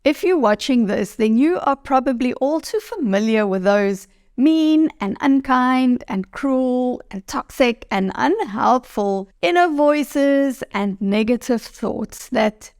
If you're watching this, then you are probably all too familiar with those mean and unkind and cruel and toxic and unhelpful inner voices and negative thoughts that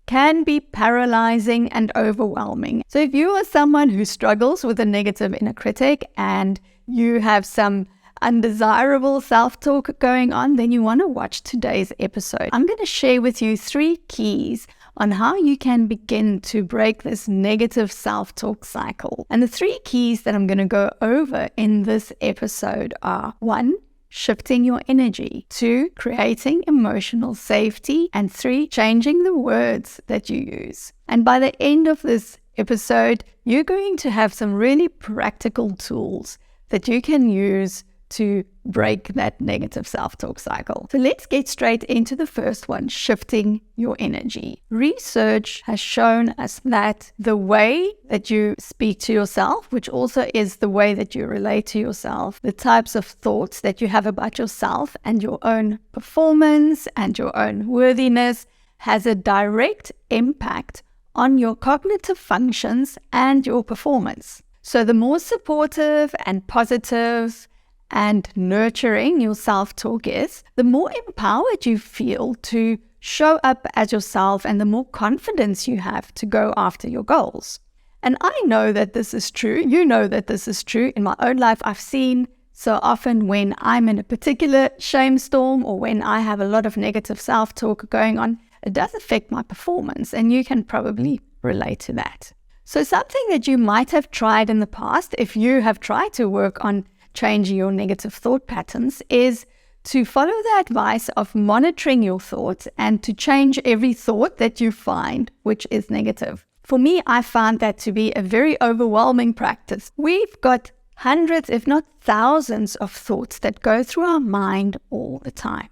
can be paralyzing and overwhelming. So if you are someone who struggles with a negative inner critic and you have some undesirable self-talk going on, then you want to watch today's episode. I'm going to share with you 3 keys on how you can begin to break this negative self-talk cycle. And the 3 keys that I'm going to go over in this episode are: 1, shifting your energy; 2, creating emotional safety; and 3, changing the words that you use. And by the end of this episode, you're going to have some really practical tools that you can use to break that negative self-talk cycle. So let's get straight into the first one, shifting your energy. Research has shown us that the way that you speak to yourself, which also is the way that you relate to yourself, the types of thoughts that you have about yourself and your own performance and your own worthiness, has a direct impact on your cognitive functions and your performance. So the more supportive and positive and nurturing your self-talk is, the more empowered you feel to show up as yourself and the more confidence you have to go after your goals. And I know that this is true. You know that this is true. In my own life, I've seen so often when I'm in a particular shame storm or when I have a lot of negative self-talk going on, it does affect my performance, and you can probably relate to that. So something that you might have tried in the past, if you have tried to work on changing your negative thought patterns, is to follow the advice of monitoring your thoughts and to change every thought that you find which is negative. For me, I found that to be a very overwhelming practice. We've got hundreds, if not thousands, of thoughts that go through our mind all the time.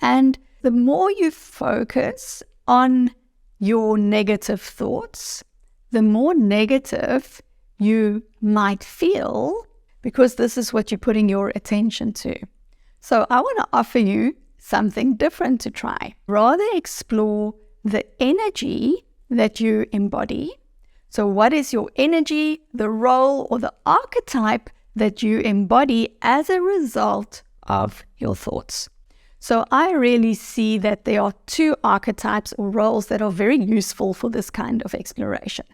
And the more you focus on your negative thoughts, the more negative you might feel, because this is what you're putting your attention to. So I want to offer you something different to try. Rather explore the energy that you embody. So what is your energy, the role, or the archetype that you embody as a result of your thoughts? So I really see that there are 2 archetypes or roles that are very useful for this kind of exploration.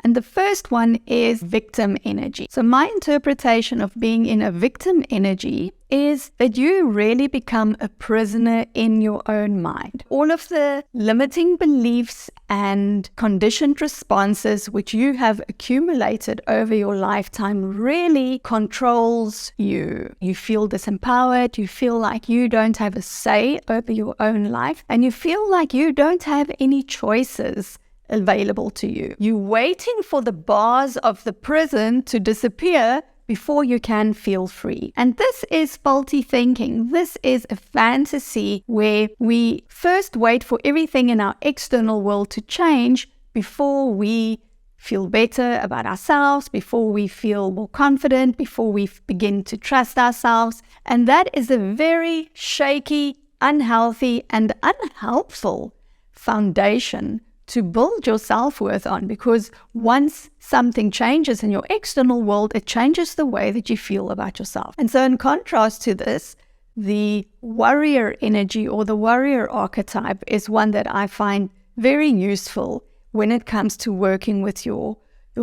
And the first one is victim energy. So my interpretation of being in a victim energy is that you really become a prisoner in your own mind. All of the limiting beliefs and conditioned responses which you have accumulated over your lifetime really controls you. You feel disempowered, you feel like you don't have a say over your own life, and you feel like you don't have any choices available to you. You're waiting for the bars of the prison to disappear before you can feel free. And this is faulty thinking. This is a fantasy where we first wait for everything in our external world to change before we feel better about ourselves, before we feel more confident, before we begin to trust ourselves. And that is a very shaky, unhealthy, and unhelpful foundation to build your self-worth on, because once something changes in your external world, it changes the way that you feel about yourself. And so in contrast to this, the warrior energy or the warrior archetype is one that I find very useful when it comes to working with your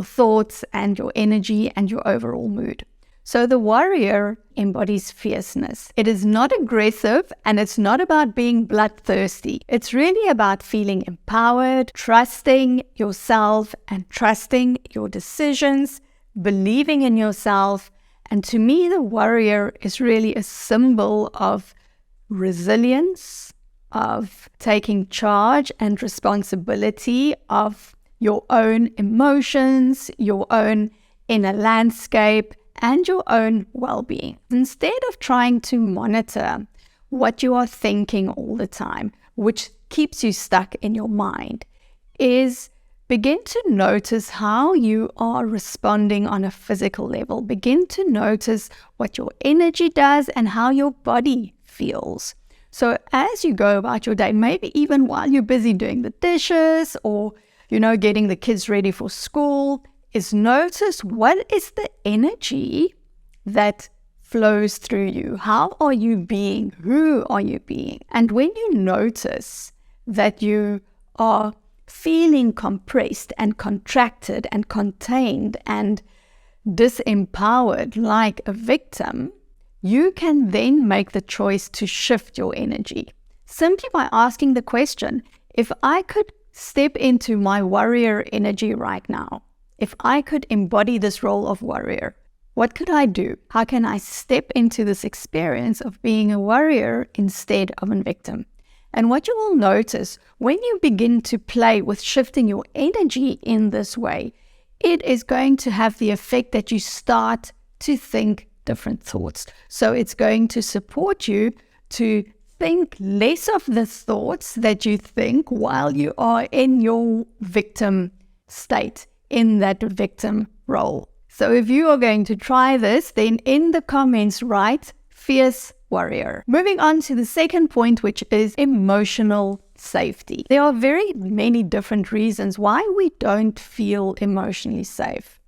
thoughts and your energy and your overall mood. So the warrior embodies fierceness. It is not aggressive, and it's not about being bloodthirsty. It's really about feeling empowered, trusting yourself and trusting your decisions, believing in yourself. And to me, the warrior is really a symbol of resilience, of taking charge and responsibility of your emotions, your own inner landscape, and your own well-being. Instead of trying to monitor what you are thinking all the time, which keeps you stuck in your mind, is begin to notice how you are responding on a physical level. Begin to notice what your energy does and how your body feels. So as you go about your day, maybe even while you're busy doing the dishes or getting the kids ready for school, is notice what is the energy that flows through you. How are you being? Who are you being? And when you notice that you are feeling compressed and contracted and contained and disempowered like a victim, you can then make the choice to shift your energy. Simply by asking the question, if I could step into my warrior energy right now, if I could embody this role of warrior, what could I do? How can I step into this experience of being a warrior instead of a victim? And what you will notice when you begin to play with shifting your energy in this way, it is going to have the effect that you start to think different thoughts. So it's going to support you to think less of the thoughts that you think while you are in your victim state, in that victim role. So if you are going to try this, then in the comments write fierce warrior. Moving on to the second point, which is emotional safety. There are very many different reasons why we don't feel emotionally safe.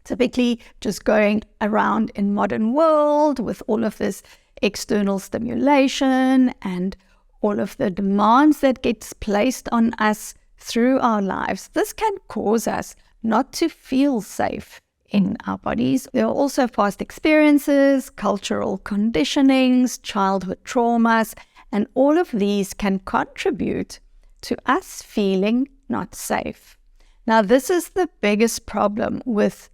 Typically, just going around in modern world with all of this external stimulation and all of the demands that gets placed on us through our lives, this can cause us not to feel safe in our bodies. There are also past experiences, cultural conditionings, childhood traumas, and all of these can contribute to us feeling not safe. Now, this is the biggest problem with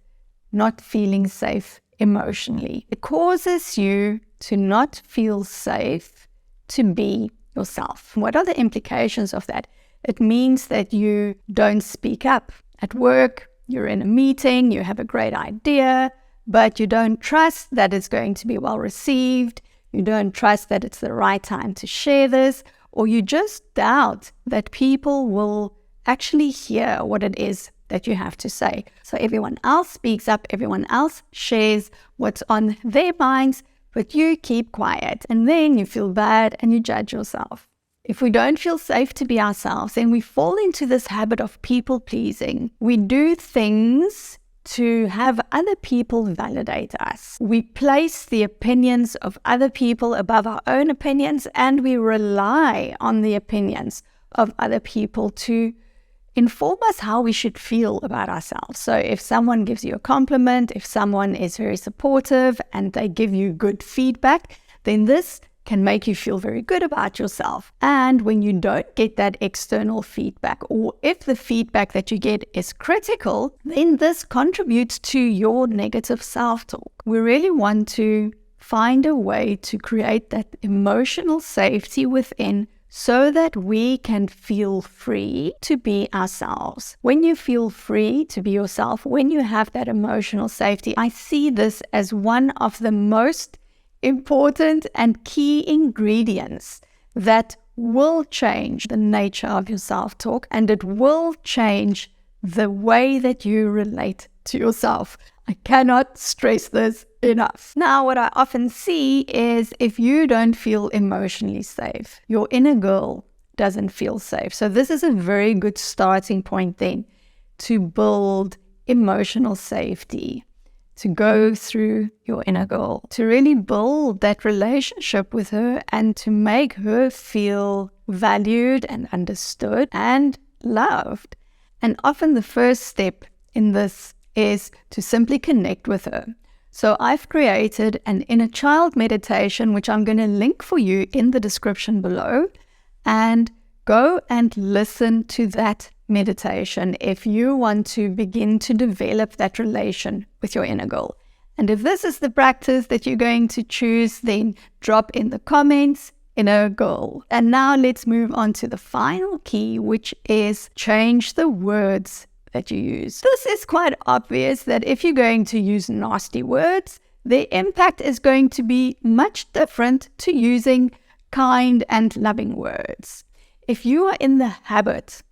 not feeling safe emotionally. It causes you to not feel safe to be yourself. What are the implications of that? It means that you don't speak up at work. You're in a meeting, you have a great idea, but you don't trust that it's going to be well received. You don't trust that it's the right time to share this, or you just doubt that people will actually hear what it is that you have to say. So everyone else speaks up, everyone else shares what's on their minds, but you keep quiet, and then you feel bad and you judge yourself. If we don't feel safe to be ourselves, then we fall into this habit of people pleasing. We do things to have other people validate us. We place the opinions of other people above our own opinions, and we rely on the opinions of other people to inform us how we should feel about ourselves. So if someone gives you a compliment, if someone is very supportive and they give you good feedback, then this can make you feel very good about yourself. And when you don't get that external feedback, or if the feedback that you get is critical, then this contributes to your negative self-talk. We really want to find a way to create that emotional safety within so that we can feel free to be ourselves. When you feel free to be yourself, when you have that emotional safety, I see this as one of the most important and key ingredients that will change the nature of your self-talk, and it will change the way that you relate to yourself. I cannot stress this enough. Now, what I often see is if you don't feel emotionally safe, your inner girl doesn't feel safe. So this is a very good starting point then to build emotional safety, to go through your inner girl, to really build that relationship with her and to make her feel valued and understood and loved. And often the first step in this is to simply connect with her. So I've created an inner child meditation, which I'm going to link for you in the description below, and go and listen to that meditation if you want to begin to develop that relation with your inner girl. And if this is the practice that you're going to choose, then drop in the comments, inner girl. And now let's move on to the final key, which is change the words that you use. This is quite obvious that if you're going to use nasty words, the impact is going to be much different to using kind and loving words. If you are in the habit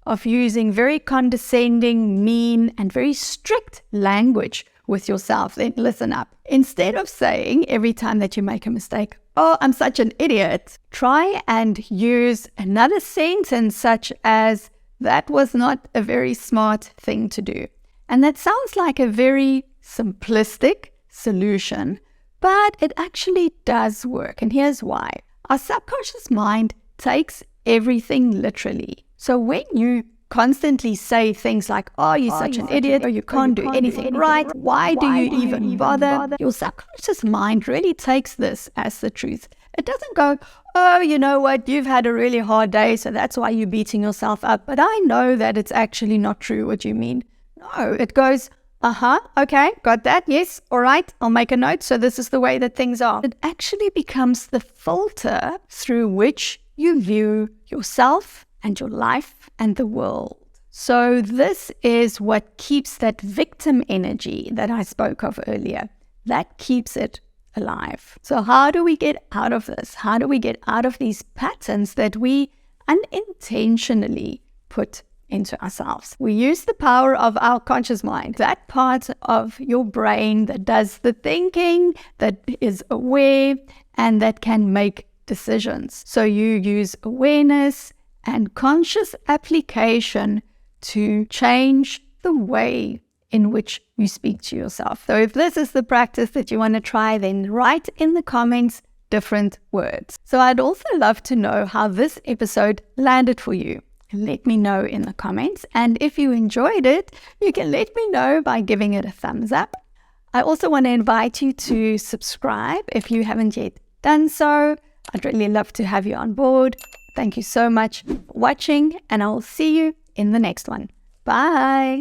of using very condescending, mean, and very strict language with yourself, then listen up. Instead of saying every time that you make a mistake, "Oh, I'm such an idiot," try and use another sentence such as, That was not a very smart thing to do. And that sounds like a very simplistic solution, but it actually does work. And here's why. Our subconscious mind takes everything literally. So when you constantly say things like, oh, you're such an idiot, or you can't do anything right, why do you even bother? Your subconscious mind really takes this as the truth. It doesn't go, oh, you know what, you've had a really hard day, so that's why you're beating yourself up. But I know that it's actually not true what you mean. No, it goes, okay, got that, yes, all right, I'll make a note, so this is the way that things are. It actually becomes the filter through which you view yourself and your life and the world. So this is what keeps that victim energy that I spoke of earlier. That keeps it alive. So how do we get out of this? How do we get out of these patterns that we unintentionally put into ourselves? We use the power of our conscious mind, that part of your brain that does the thinking, that is aware, and that can make decisions. So you use awareness and conscious application to change the way in which you speak to yourself. So if this is the practice that you want to try, then write in the comments different words. So I'd also love to know how this episode landed for you. Let me know in the comments. And if you enjoyed it, you can let me know by giving it a thumbs up. I also want to invite you to subscribe if you haven't yet done so. I'd really love to have you on board. Thank you so much for watching, and I'll see you in the next one. Bye.